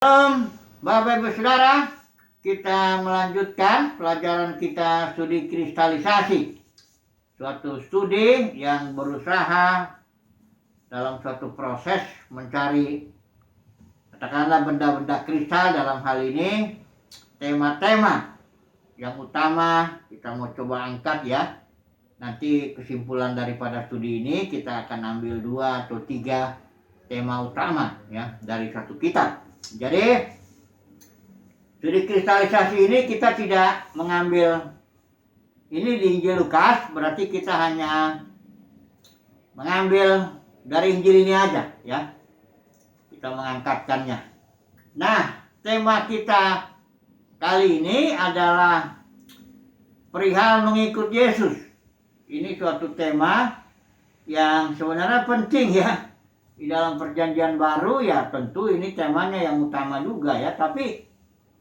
Bapak Ibu Saudara, kita melanjutkan pelajaran kita studi kristalisasi. Suatu studi yang berusaha dalam suatu proses mencari katakanlah benda-benda kristal. Dalam hal ini tema-tema yang utama kita mau coba angkat ya. Nanti kesimpulan daripada studi ini kita akan ambil 2 atau 3 tema utama ya dari satu kitab. Jadi studi kristalisasi ini kita tidak mengambil ini di Injil Lukas, berarti kita hanya mengambil dari Injil ini aja ya. Kita mengangkatkannya. Nah, tema kita kali ini adalah perihal mengikut Yesus. Ini suatu tema yang sebenarnya penting ya. Di dalam perjanjian baru ya tentu ini temanya yang utama juga ya. Tapi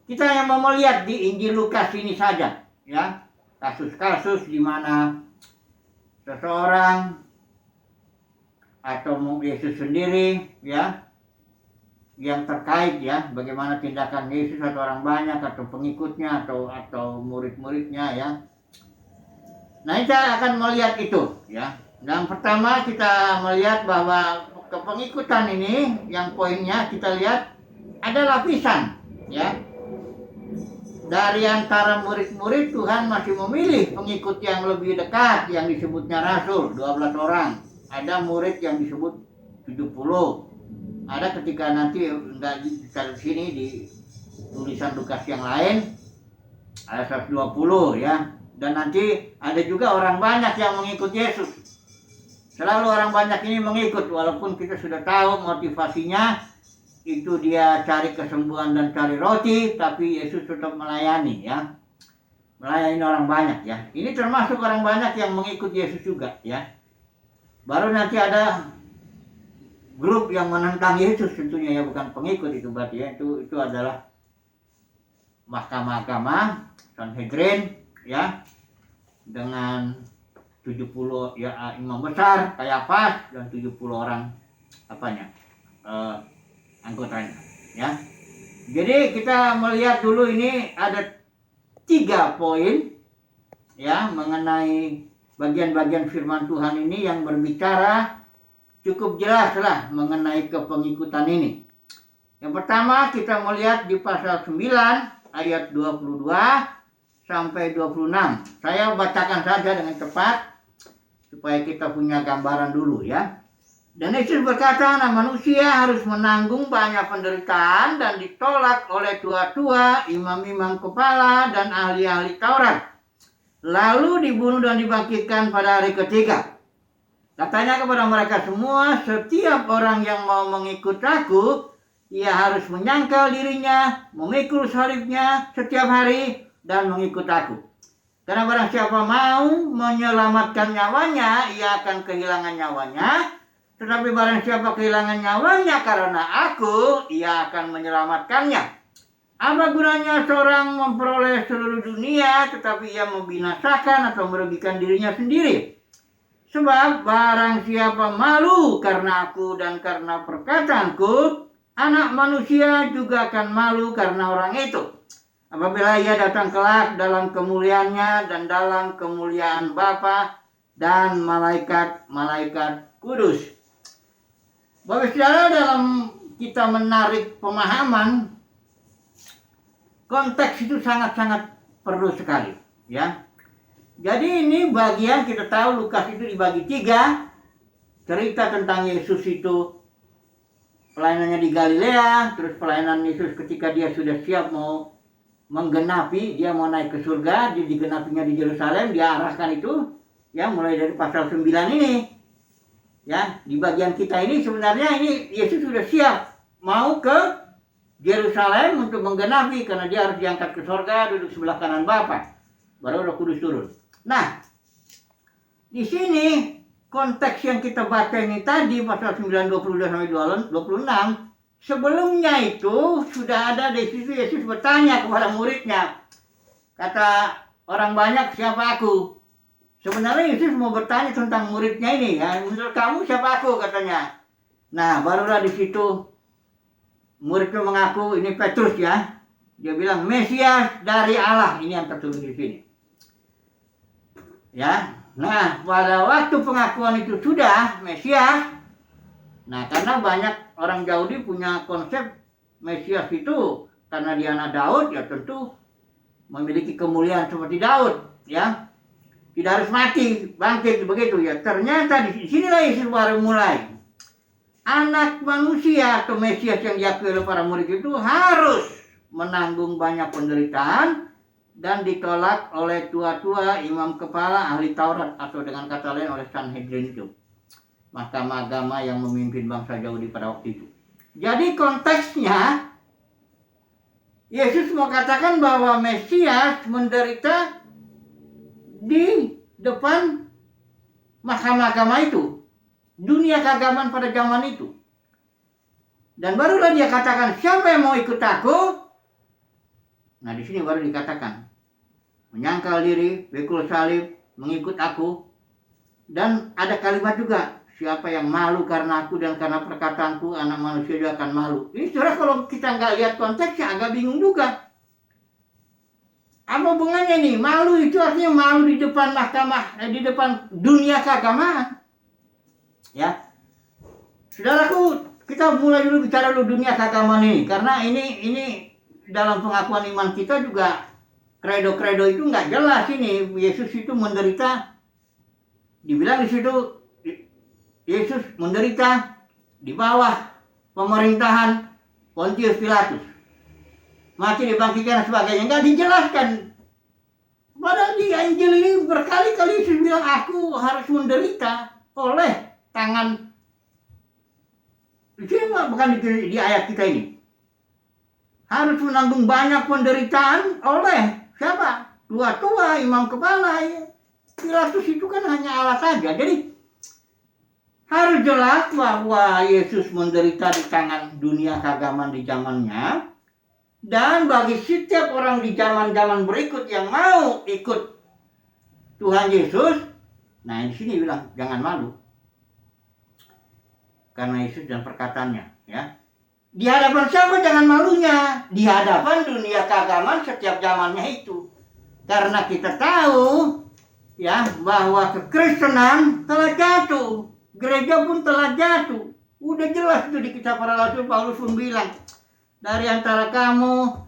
kita yang mau melihat di Injil Lukas ini saja ya. Kasus-kasus di mana seseorang atau Yesus sendiri ya yang terkait ya bagaimana tindakan Yesus atau orang banyak atau pengikutnya atau murid-muridnya ya. Nah kita akan melihat itu ya. Yang pertama kita melihat bahwa kepengikutan ini yang poinnya kita lihat ada lapisan ya. Dari antara murid-murid Tuhan masih memilih pengikut yang lebih dekat yang disebutnya rasul 12 orang. Ada murid yang disebut 70. Ada ketika nanti enggak di sini di tulisan Lukas yang lain ada 120 ya. Dan nanti ada juga orang banyak yang mengikut Yesus. Selalu orang banyak ini mengikut walaupun kita sudah tahu motivasinya itu dia cari kesembuhan dan cari roti, tapi Yesus tetap melayani ya. Melayani orang banyak ya. Ini termasuk orang banyak yang mengikut Yesus juga ya. Baru nanti ada grup yang menentang Yesus tentunya ya, bukan pengikut itu berarti ya. Itu adalah mahkamah agama, Sanhedrin ya. Dengan 70 ya imam besar Kayafas dan 70 orang anggotanya ya. Jadi kita melihat dulu ini ada 3 poin ya mengenai bagian-bagian firman Tuhan ini yang berbicara cukup jelas lah mengenai kepengikutan ini. Yang pertama kita melihat di pasal 9 ayat 22 sampai 26. Saya bacakan saja dengan cepat supaya kita punya gambaran dulu ya. Dan Yesus berkata, anak manusia harus menanggung banyak penderitaan dan ditolak oleh tua-tua, imam-imam kepala, dan ahli-ahli Taurat. Lalu dibunuh dan dibangkitkan pada hari ketiga. Katanya kepada mereka semua, setiap orang yang mau mengikut aku, ia harus menyangkal dirinya, memikul salibnya setiap hari, dan mengikut aku. Karena barang siapa mau menyelamatkan nyawanya, ia akan kehilangan nyawanya. Tetapi barang siapa kehilangan nyawanya karena aku, ia akan menyelamatkannya. Apa gunanya seorang memperoleh seluruh dunia, tetapi ia membinasakan atau merugikan dirinya sendiri? Sebab barang siapa malu karena aku dan karena perkataanku, anak manusia juga akan malu karena orang itu. Apabila ia datang kelak dalam kemuliaannya dan dalam kemuliaan Bapa dan malaikat-malaikat kudus. Bapak Saudara, dalam kita menarik pemahaman, konteks itu sangat-sangat perlu sekali ya. Jadi ini bagian kita tahu Lukas itu dibagi 3. Cerita tentang Yesus itu pelayanannya di Galilea, terus pelayanan Yesus ketika dia sudah siap mau menggenapi, dia mau naik ke surga, dia digenapinya di Yerusalem, dia arahkan itu ya mulai dari pasal 9 ini ya. Di bagian kita ini sebenarnya ini Yesus sudah siap mau ke Yerusalem untuk menggenapi, karena dia harus diangkat ke surga, duduk sebelah kanan Bapa, baru Roh Kudus turun. Nah di sini konteks yang kita baca ini tadi pasal 9 22 sampai 26. Sebelumnya itu sudah ada di situ Yesus bertanya kepada muridnya. Kata orang banyak, siapa aku? Sebenarnya Yesus mau bertanya tentang muridnya ini ya. Menurut kamu siapa aku katanya. Nah barulah di situ murid itu mengaku, ini Petrus ya, dia bilang Mesias dari Allah, ini yang tertulis di sini. Ya, nah pada waktu pengakuan itu sudah Mesias, nah karena banyak orang Yahudi punya konsep Mesias itu karena dia anak Daud, ya tentu memiliki kemuliaan seperti Daud, ya. Tidak harus mati, bangkit begitu ya. Ternyata di sinilah Yesus baru mulai. Anak manusia atau Mesias yang diakui oleh para murid itu harus menanggung banyak penderitaan dan ditolak oleh tua-tua, imam kepala, ahli Taurat, atau dengan kata lain oleh Sanhedrin itu, mahkamah agama yang memimpin bangsa Yahudi pada waktu itu. Jadi konteksnya Yesus mau katakan bahwa Mesias menderita di depan mahkamah agama itu, dunia keagamaan pada zaman itu. Dan barulah dia katakan, siapa yang mau ikut aku? Nah di sini baru dikatakan, menyangkal diri, pikul salib, mengikut aku. Dan ada kalimat juga, siapa yang malu karena aku dan karena perkataanku, anak manusia juga akan malu. Ini saudara kalau kita nggak lihat konteksnya agak bingung juga. Apa hubungannya nih? Malu itu artinya malu di depan mahkamah, di depan dunia keagamaan. Ya, saudaraku, kita mulai dulu bicara dulu dunia keagamaan ini, karena ini dalam pengakuan iman kita juga kredo-kredo itu nggak jelas ini. Yesus itu menderita, dibilang di situ Yesus menderita di bawah pemerintahan Pontius Pilatus, mati dibangkitkan dan sebagainya, nggak dijelaskan. Padahal di Injil ini berkali-kali Yesus bilang aku harus menderita oleh tangan. Di sini bukan di ayat kita ini. Harus menanggung banyak penderitaan oleh siapa? Tua-tua, imam kepala. Ya. Pilatus itu kan hanya alat saja. Jadi harus jelas bahwa Yesus menderita di tangan dunia keagamaan di zamannya. Dan bagi setiap orang di zaman-zaman berikut yang mau ikut Tuhan Yesus, nah di sini bilang jangan malu. Karena Yesus dan perkataannya, ya. Di hadapan siapa jangan malunya? Di hadapan dunia keagamaan setiap zamannya itu. Karena kita tahu ya bahwa kekristenan telah jatuh, gereja pun telah jatuh. Udah jelas itu di Kisah Para Rasul, Paulus pun bilang, dari antara kamu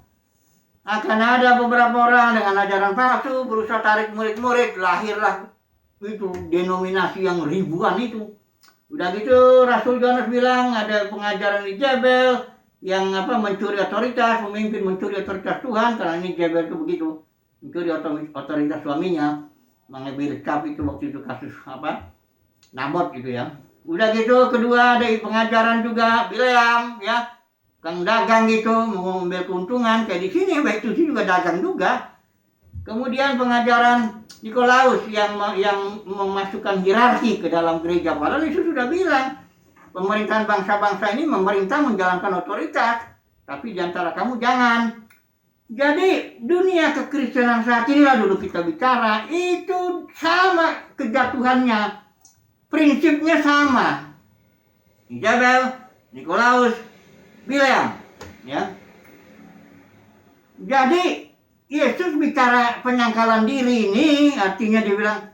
akan ada beberapa orang dengan ajaran palsu berusaha tarik murid-murid, lahirlah itu denominasi yang ribuan itu. Udah gitu Rasul Yohanes bilang ada pengajaran di Jebel yang mencuri otoritas, pemimpin mencuri otoritas Tuhan, karena ini Jebel itu begitu, mencuri otoritas suaminya, mengambil cap itu waktu itu kasus Nabot gitu ya. Udah gitu kedua ada pengajaran juga Bileam ya, kang dagang gitu, mau ambil keuntungan kayak di sini, baik itu juga dagang juga. Kemudian pengajaran Nikolaus yang memasukkan hierarki ke dalam gereja. Padahal Yesus sudah bilang, pemerintahan bangsa-bangsa ini memerintah menjalankan otoritas, tapi di antara kamu jangan. Jadi dunia kekristenan saat inilah dulu kita bicara, itu sama kejatuhannya, prinsipnya sama. Jebel, Nikolaus, Bileam, ya. Jadi Yesus bicara penyangkalan diri ini, artinya dia bilang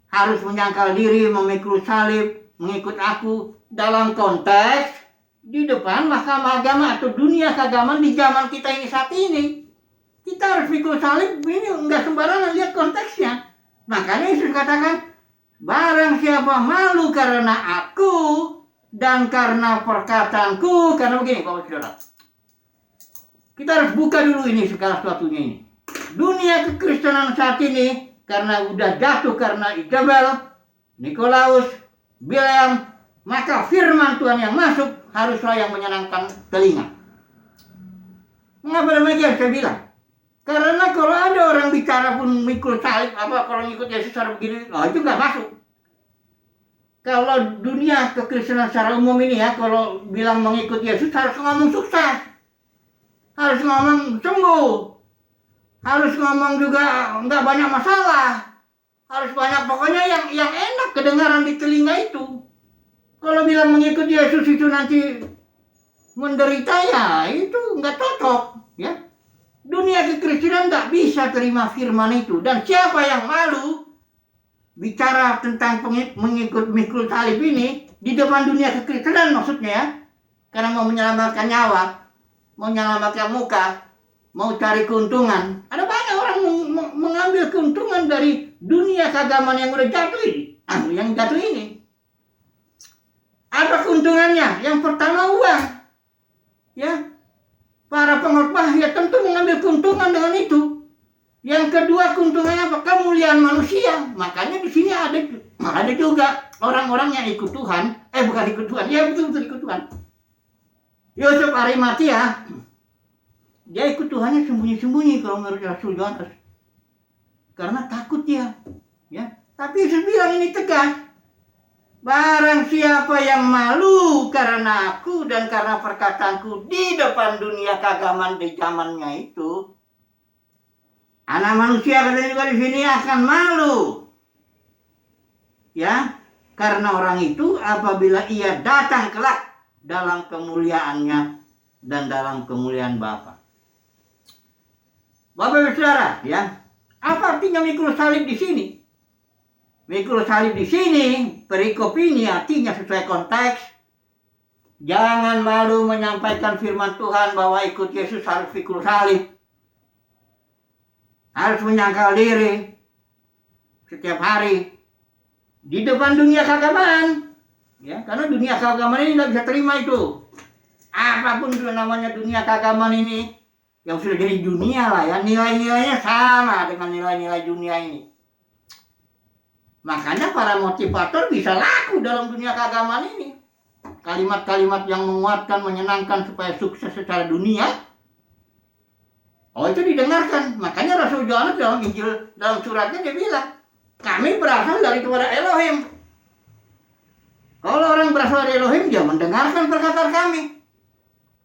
harus menyangkal diri, memikul salib, mengikut aku dalam konteks di depan mahkamah agama atau dunia keagamaan di zaman kita ini saat ini. Kita harus mikul salib, ini enggak sembarangan, lihat konteksnya. Makanya Yesus katakan, barang siapa malu karena aku dan karena perkataanku, karena begini Bapak Saudara. Kita harus buka dulu ini segala sesuatunya ini. Dunia kekristenan saat ini karena udah jatuh karena Jebel, Nikolaus, Bileam, maka firman Tuhan yang masuk haruslah yang menyenangkan telinga. Mengapa demikian saya bilang? Karena kalau ada orang bicara pun mikul salib kalau ngikut Yesus harus begini, itu nggak masuk. Kalau dunia kekristenan secara umum ini ya, kalau bilang mengikut Yesus harus ngomong sukses, harus ngomong sembuh, harus ngomong juga nggak banyak masalah, harus banyak pokoknya yang enak kedengaran di telinga itu. Kalau bilang mengikut Yesus itu nanti menderita ya itu nggak cocok, ya. Dunia kekristenan nggak bisa terima firman itu. Dan siapa yang malu bicara tentang mengikut mikul salib ini di depan dunia kekristenan maksudnya ya, karena mau menyelamatkan nyawa, mau menyelamatkan muka, mau cari keuntungan. Ada banyak orang mengambil keuntungan dari dunia keagamaan yang udah jatuh ini, yang jatuh ini. Apa keuntungannya? Yang pertama uang, ya. Para pengkhotbah ya tentu mengambil keuntungan dengan itu. Yang kedua keuntungannya apa? Kemuliaan manusia. Makanya di sini ada juga orang-orang yang ikut Tuhan. Bukan ikut Tuhan. Ya betul-betul ikut Tuhan. Yusuf Arimatia, dia ikut Tuhannya sembunyi-sembunyi kalau menurut Rasul Yohanes. Karena takut dia. Ya. Tapi Yesus bilang ini tegas. Barang siapa yang malu karena aku dan karena perkataanku di depan dunia keagamaan di zamannya itu, anak manusia katanya juga di sini akan malu. Ya, karena orang itu apabila ia datang kelak dalam kemuliaannya dan dalam kemuliaan Bapa. Bapak Ibu Saudara, ya. Apa artinya mikul salib di sini? Mikul salib di sini, perikop ini artinya sesuai konteks. Jangan malu menyampaikan firman Tuhan bahwa ikut Yesus harus mikul salib. Harus menyangkal diri setiap hari di depan dunia keagamaan. Ya, karena dunia keagamaan ini tidak bisa terima itu. Apapun itu namanya dunia keagamaan ini, yang sudah jadi dunia lah ya, nilai-nilainya sama dengan nilai-nilai dunia ini. Makanya para motivator bisa laku dalam dunia keagamaan ini. Kalimat-kalimat yang menguatkan, menyenangkan supaya sukses secara dunia. Oh itu didengarkan. Makanya Rasul Yohanes dalam Injil, dalam suratnya dia bilang, kami berasal dari kepada Elohim. Kalau orang berasal dari Elohim, dia mendengarkan perkataan kami.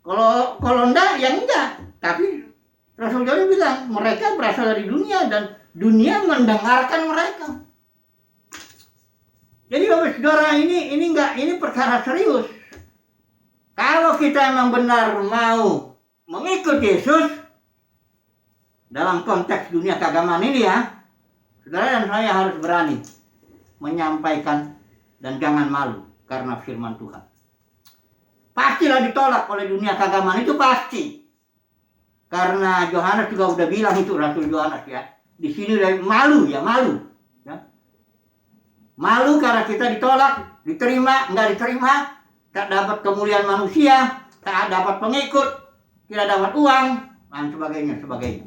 Kalau enggak, ya enggak. Tapi Rasul Yohanes bilang, mereka berasal dari dunia dan dunia mendengarkan mereka. Jadi Bapak Saudara ini perkara serius. Kalau kita memang benar mau mengikut Yesus dalam konteks dunia keagamaan ini ya, saudara dan saya harus berani menyampaikan dan jangan malu karena firman Tuhan. Pastilah ditolak oleh dunia keagamaan itu pasti. Karena Yohanes juga udah bilang itu, Rasul Yohanes ya. Di sini udah malu ya, malu. Malu karena kita ditolak, diterima, enggak diterima, tak dapat kemuliaan manusia, tak dapat pengikut, tidak dapat uang, dan sebagainya.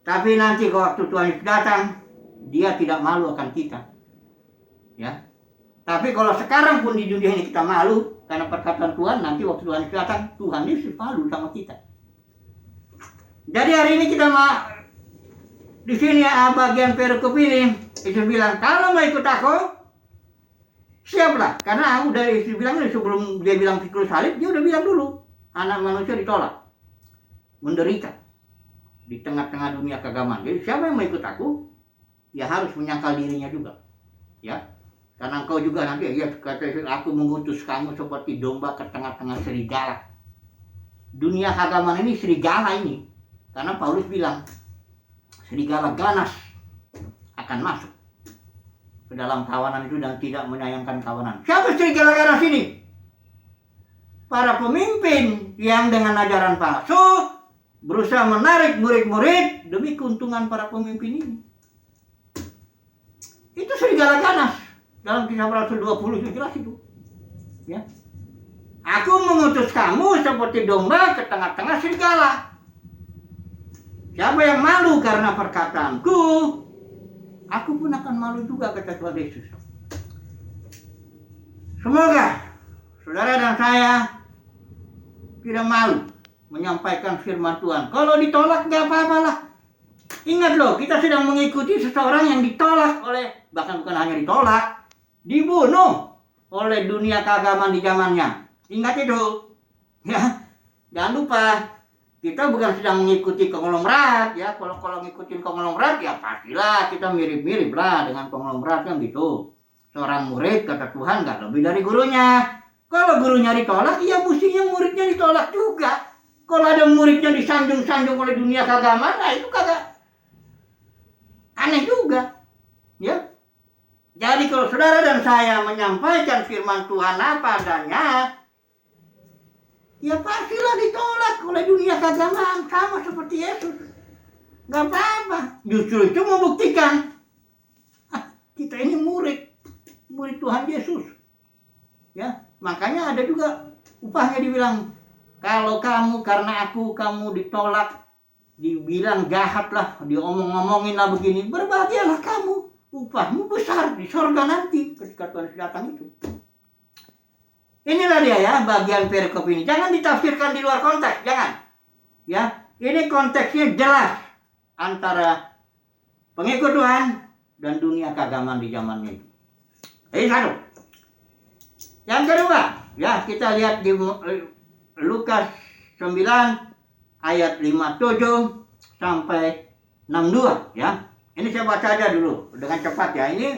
Tapi nanti waktu Tuhan Yesus datang, dia tidak malu akan kita. Ya. Tapi kalau sekarang pun di dunia ini kita malu karena perkataan Tuhan, nanti waktu Tuhan Yesus datang, Tuhan Yesus malu sama kita. Jadi hari ini kita di sini bagian perikop ini, Yesus bilang, kalau mau ikut aku, siaplah. Karena udah Yesus bilang, sebelum dia bilang pikul salib, dia udah bilang dulu, anak manusia ditolak, menderita di tengah-tengah dunia keagamaan. Jadi siapa yang mau ikut aku, ya harus menyangkal dirinya juga. Ya, karena engkau juga nanti, ya kata Yesus, aku mengutus kamu seperti domba ke tengah-tengah serigala. Dunia keagamaan ini serigala ini, karena Paulus bilang, serigala ganas akan masuk ke dalam kawanan itu dan tidak menyayangkan kawanan. Siapa serigala ganas ini? Para pemimpin yang dengan ajaran palsu berusaha menarik murid-murid demi keuntungan para pemimpin ini. Itu serigala ganas. Dalam Kisah Rasul 20 itu jelas itu. Ya. Aku mengutus kamu seperti domba ke tengah-tengah serigala. Siapa yang malu karena perkataanku, aku pun akan malu juga, kata Tuhan Yesus. Semoga saudara dan saya tidak malu menyampaikan firman Tuhan. Kalau ditolak gak apa-apalah. Ingat loh, kita sedang mengikuti seseorang yang ditolak oleh, bahkan bukan hanya ditolak, dibunuh oleh dunia keagamaan di zamannya. Ingat itu. Ya, jangan lupa. Kita bukan sedang mengikuti konglomerat ya. Kalau ngikutin konglomerat ya pastilah kita mirip-mirip lah dengan konglomerat kan gitu. Seorang murid kata Tuhan gak lebih dari gurunya. Kalau gurunya ditolak, ya mestinya muridnya ditolak juga. Kalau ada muridnya disanjung-sanjung oleh dunia keagamaan, nah itu kagak aneh juga. Ya. Jadi kalau saudara dan saya menyampaikan firman Tuhan apa adanya, ya pastilah ditolak oleh dunia keagamaan, sama seperti Yesus. Gak apa-apa. Justru itu membuktikan kita ini murid Tuhan Yesus. Ya, makanya ada juga upahnya dibilang, kalau kamu karena kamu ditolak, dibilang jahat lah, diomong-ngomongin lah begini, berbahagialah kamu, upahmu besar di sorga nanti ketika Tuhan datang itu. Inilah dia ya bagian perikop ini. Jangan ditafsirkan di luar konteks, jangan. Ya, ini konteksnya jelas antara pengikut Tuhan dan dunia keagamaan di zamannya itu. Ini satu. Yang kedua, ya kita lihat di Lukas 9 ayat 57 sampai 62 ya. Ini saya baca aja dulu dengan cepat ya. Ini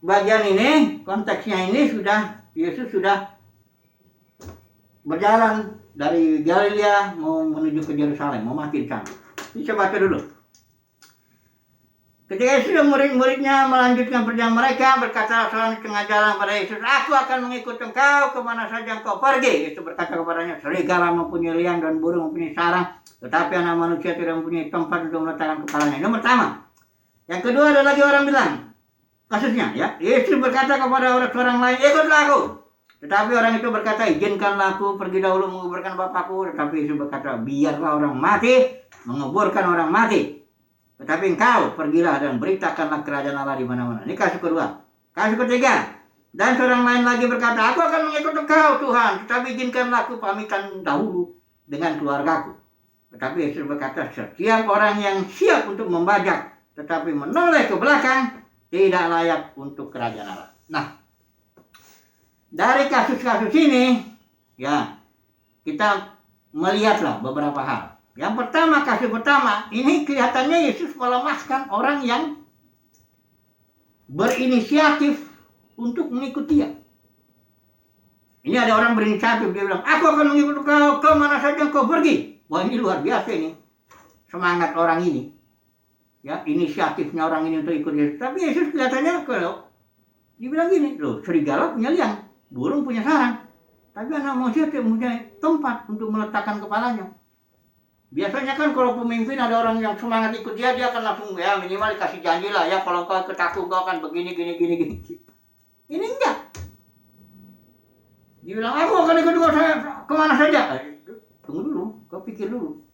bagian ini, konteksnya ini Yesus sudah berjalan dari Galilea mau menuju ke Yerusalem, mau mati di sana. Ini saya baca dulu. Ketika Yesus dan murid-muridnya melanjutkan perjalanan mereka, berkata seorang di tengah jalan pada Yesus, "Aku akan mengikut engkau kemana saja engkau pergi." Yesus berkata kepadanya, "Serigala mempunyai liang dan burung mempunyai sarang, tetapi anak manusia tidak mempunyai tempat untuk meletakkan kepalanya." Ini pertama. Yang kedua ada lagi orang bilang, kasusnya ya, Yesus berkata kepada orang lain, "Ikutlah aku." Tetapi orang itu berkata, "Izinkanlah aku pergi dahulu menguburkan Bapakku." Tetapi Yesus berkata, "Biarlah orang mati menguburkan orang mati. Tetapi engkau pergilah dan beritakanlah kerajaan Allah di mana-mana." Ini kasus kedua. Kasus ketiga. Dan seorang lain lagi berkata, "Aku akan mengikut engkau Tuhan, tetapi izinkanlah aku pamitan dahulu dengan keluargaku." Tetapi Yesus berkata, "Setiap orang yang siap untuk membajak tetapi menoleh ke belakang tidak layak untuk kerajaan Allah." Nah, dari kasus-kasus ini ya kita melihatlah beberapa hal. Yang pertama, kasus pertama, ini kelihatannya Yesus melemahkan orang yang berinisiatif untuk mengikuti dia. Ini ada orang berinisiatif, dia bilang, "Aku akan mengikut kau kemana saja kau pergi." Wah, ini luar biasa ini. Semangat orang ini. Ya, inisiatifnya orang ini untuk ikut Yesus. Tapi Yesus kelihatannya kalau dibilang gini, loh, serigala punya liang, burung punya sarang. Tapi anak manusia tidak punya tempat untuk meletakkan kepalanya. Biasanya kan kalau pemimpin ada orang yang semangat ikut dia akan langsung ya minimal dikasih janji lah ya, kalau kau ikut aku kau akan begini. Ini enggak. Dia bilang, "Aku akan ikut saya kemana saja." Tunggu dulu, kau pikir dulu.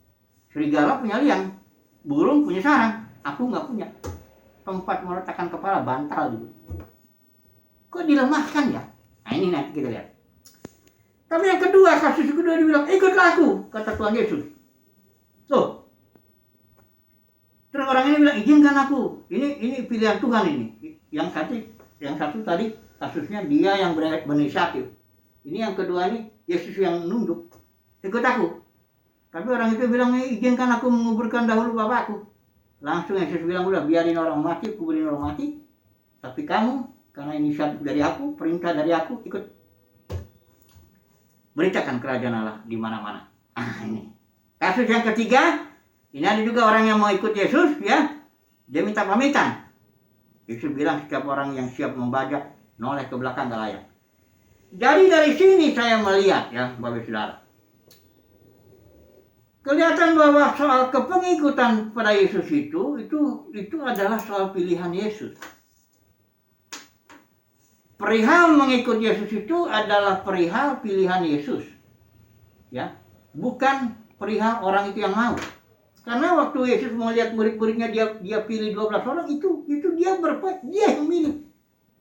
Serigala punya liang, burung punya sarang, aku nggak punya tempat meletakkan kepala, bantal gitu. Kok dilemahkan ya? Nah ini nanti kita lihat. Tapi yang kedua, kasus kedua dia bilang, "Ikutlah aku," kata Tuhan Yesus. Tuh. Terus orang ini bilang, "Izinkan aku." Ini pilihan Tuhan ini. Yang satu tadi kasusnya dia yang berinisiatif. Ini yang kedua ini Yesus yang nunduk. "Ikut aku." Tapi orang itu bilang, "Izinkan aku menguburkan dahulu Bapakku." Langsung Yesus bilang, "Udah biarin orang mati, kuburin orang mati. Tapi kamu karena inisiatif dari aku, perintah dari aku, ikut beritakan kerajaan Allah di mana-mana." Ini. Kasus yang ketiga, ini ada juga orang yang mau ikut Yesus, ya. Dia minta pamitan. Yesus bilang setiap orang yang siap membajak, noleh ke belakang gak layak. Jadi dari sini saya melihat, ya, Bapak Saudara. Kelihatan bahwa soal kepengikutan pada Yesus itu adalah soal pilihan Yesus. Perihal mengikut Yesus itu adalah perihal pilihan Yesus. Ya, bukan perihal orang itu yang mau. Karena waktu Yesus melihat murid-muridnya dia pilih 12 orang itu dia yang milih.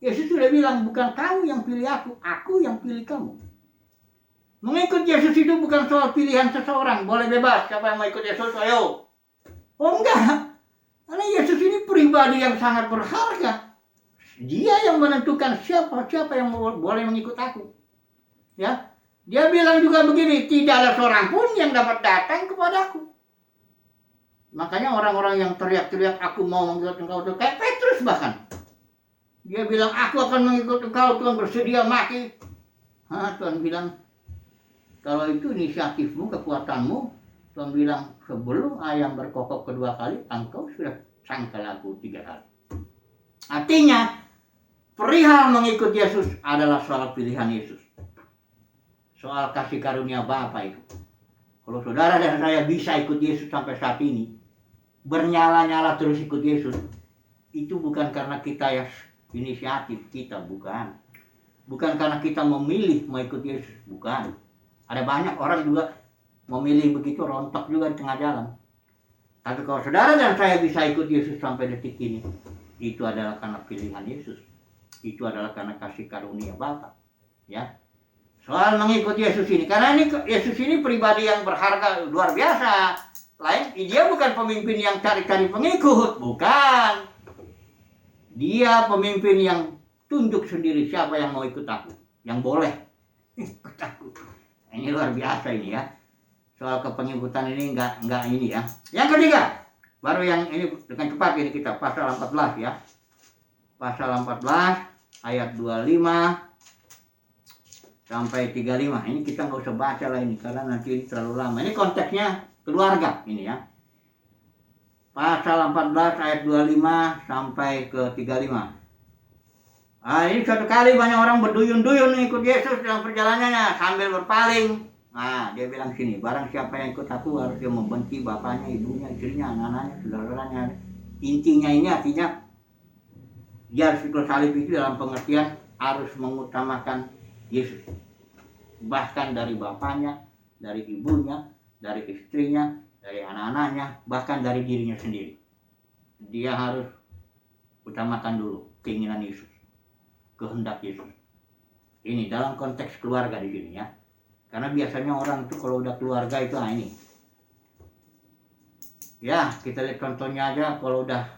Yesus sudah bilang, "Bukan kamu yang pilih aku yang pilih kamu." Mengikut Yesus itu bukan soal pilihan seseorang, boleh bebas siapa yang mau ikut Yesus, ayo. Oh enggak. Karena Yesus ini pribadi yang sangat berharga. Dia yang menentukan siapa yang boleh mengikut aku. Ya. Dia bilang juga begini, "Tidak ada seorang pun yang dapat datang kepadaku." Makanya orang-orang yang teriak-teriak, "Aku mau mengikut engkau," itu kayak Petrus bahkan. Dia bilang, "Aku akan mengikut engkau, Tuhan, bersedia mati." Tuhan bilang, kalau itu inisiatifmu, kekuatanmu, Tuhan bilang, sebelum ayam berkokok kedua kali, engkau sudah sangkal aku 3 kali. Artinya, perihal mengikut Yesus adalah soal pilihan Yesus. Soal kasih karunia Bapa itu. Kalau saudara dan saya bisa ikut Yesus sampai saat ini, bernyala-nyala terus ikut Yesus, itu bukan karena kita ya inisiatif kita, bukan. Bukan karena kita memilih mau ikut Yesus, bukan. Ada banyak orang juga memilih begitu, rontok juga di tengah jalan. Tapi kalau saudara dan saya bisa ikut Yesus sampai detik ini, itu adalah karena pilihan Yesus. Itu adalah karena kasih karunia Bapa. Ya. Soal mengikut Yesus ini, karena ini Yesus ini pribadi yang berharga luar biasa. Dia bukan pemimpin yang cari-cari pengikut, bukan. Dia pemimpin yang tunjuk sendiri siapa yang mau ikut aku, yang boleh ikut aku. Ini luar biasa ini ya. Soal kepengikutan ini enggak ini ya. Yang ketiga, baru yang ini dengan cepat ini kita pasal 14 ya. Pasal 14 ayat 25 sampai 35. Ini kita nggak usah baca lah ini karena nanti ini terlalu lama. Ini konteksnya keluarga ini ya. Pasal 14 ayat 25 sampai ke 35. Ini suatu kali banyak orang berduyun-duyun ikut Yesus dalam perjalanannya sambil berpaling. Dia bilang sini, barang siapa yang ikut aku harus dia membenci bapaknya, ibunya, istrinya, anak-anaknya, saudara-saudaranya. Intinya ini artinya dia harus ikut salib itu dalam pengertian harus mengutamakan Yesus. Bahkan dari bapaknya, dari ibunya, dari istrinya, dari anak-anaknya, bahkan dari dirinya sendiri. Dia harus utamakan dulu keinginan Yesus, kehendak Yesus. Ini dalam konteks keluarga di sini ya. Karena biasanya orang itu kalau udah keluarga itu ini. Ya, kita lihat contohnya aja kalau udah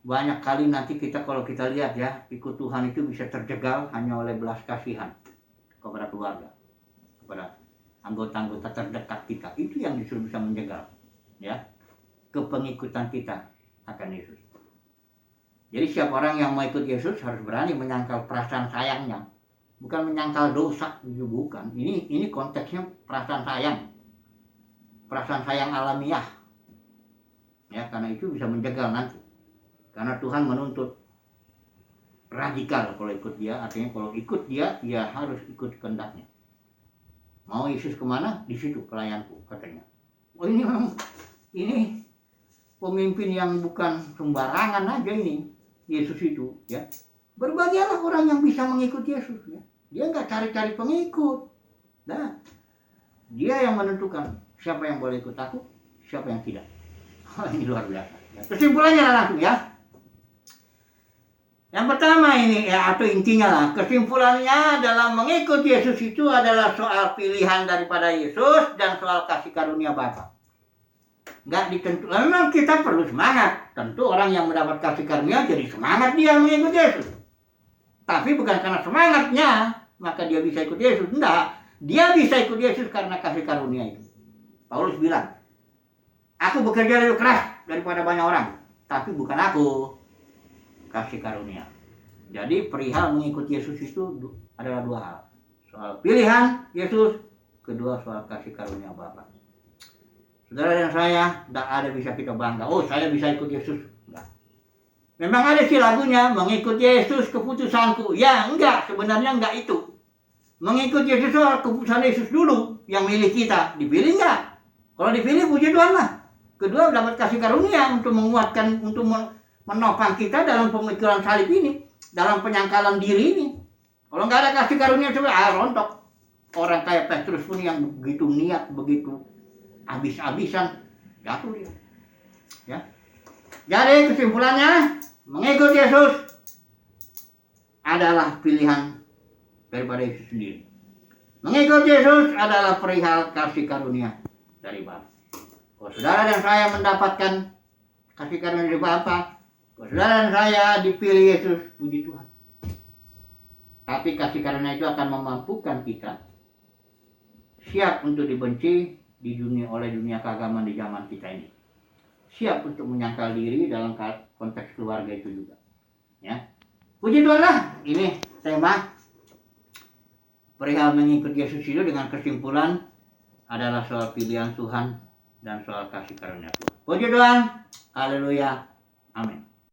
banyak kali nanti kalau kita lihat ya, ikut Tuhan itu bisa terjegal hanya oleh belas kasihan kepada keluarga, kepada anggota-anggota terdekat kita. Itu yang disuruh bisa menjegal ya kepengikutan kita akan Yesus. Jadi setiap orang yang mau ikut Yesus harus berani menyangkal perasaan sayangnya, bukan menyangkal dosa, itu bukan. Ini konteksnya perasaan sayang alamiah ya, karena itu bisa menjegal nanti. Karena Tuhan menuntut radikal kalau ikut dia, artinya kalau ikut dia harus ikut kehendaknya. Mau Yesus kemana? Di situ pelayanku katanya. Ini memang ini pemimpin yang bukan sembarangan aja ini Yesus itu ya. Berbahagialah orang yang bisa mengikut Yesus ya. Dia nggak cari-cari pengikut. Nah, dia yang menentukan siapa yang boleh ikut aku, siapa yang tidak. Ini luar biasa. Ya, kesimpulannya langsung ya. Yang pertama ini ya, atau intinya lah, kesimpulannya dalam mengikut Yesus itu adalah soal pilihan daripada Yesus dan soal kasih karunia Bapa. Nggak ditentukan. Memang kita perlu semangat. Tentu orang yang mendapat kasih karunia jadi semangat dia mengikut Yesus. Tapi bukan karena semangatnya maka dia bisa ikut Yesus. Enggak. Dia bisa ikut Yesus karena kasih karunia itu. Paulus bilang, aku bekerja lebih keras daripada banyak orang, tapi bukan aku, kasih karunia. Jadi perihal mengikut Yesus itu adalah 2 hal. Soal pilihan Yesus, kedua soal kasih karunia Bapa. Saudara dan saya, tidak ada bisa kita bangga, oh saya bisa ikut Yesus. Enggak. Memang ada sih lagunya, mengikut Yesus keputusanku. Ya enggak, sebenarnya enggak itu. Mengikut Yesus soal keputusan Yesus dulu, yang milih kita. Dipilih enggak? Kalau dipilih puji Tuhan lah. Kedua dapat kasih karunia untuk menguatkan, untuk menopang kita dalam pemikiran salib ini, dalam penyangkalan diri ini. Kalau nggak ada kasih karunia coba rontok. Orang kayak Petrus pun yang begitu niat, begitu habis-habisan, jatuh dia. Ya. Jadi kesimpulannya, mengikut Yesus adalah pilihan daripada Yesus sendiri. Mengikut Yesus adalah perihal kasih karunia dari Bapa. Kalau saudara dan saya mendapatkan kasih karunia dari Bapa, saudara dan saya dipilih Yesus, puji Tuhan. Tapi kasih karunia itu akan memampukan kita siap untuk dibenci di dunia oleh dunia keagamaan di zaman kita ini. Siap untuk menyangkal diri dalam konteks keluarga itu juga. Ya. Puji Tuhan lah, ini tema perihal mengikut Yesus itu dengan kesimpulan adalah soal pilihan Tuhan dan soal kasih karunia Tuhan. Puji Tuhan, haleluya, amin.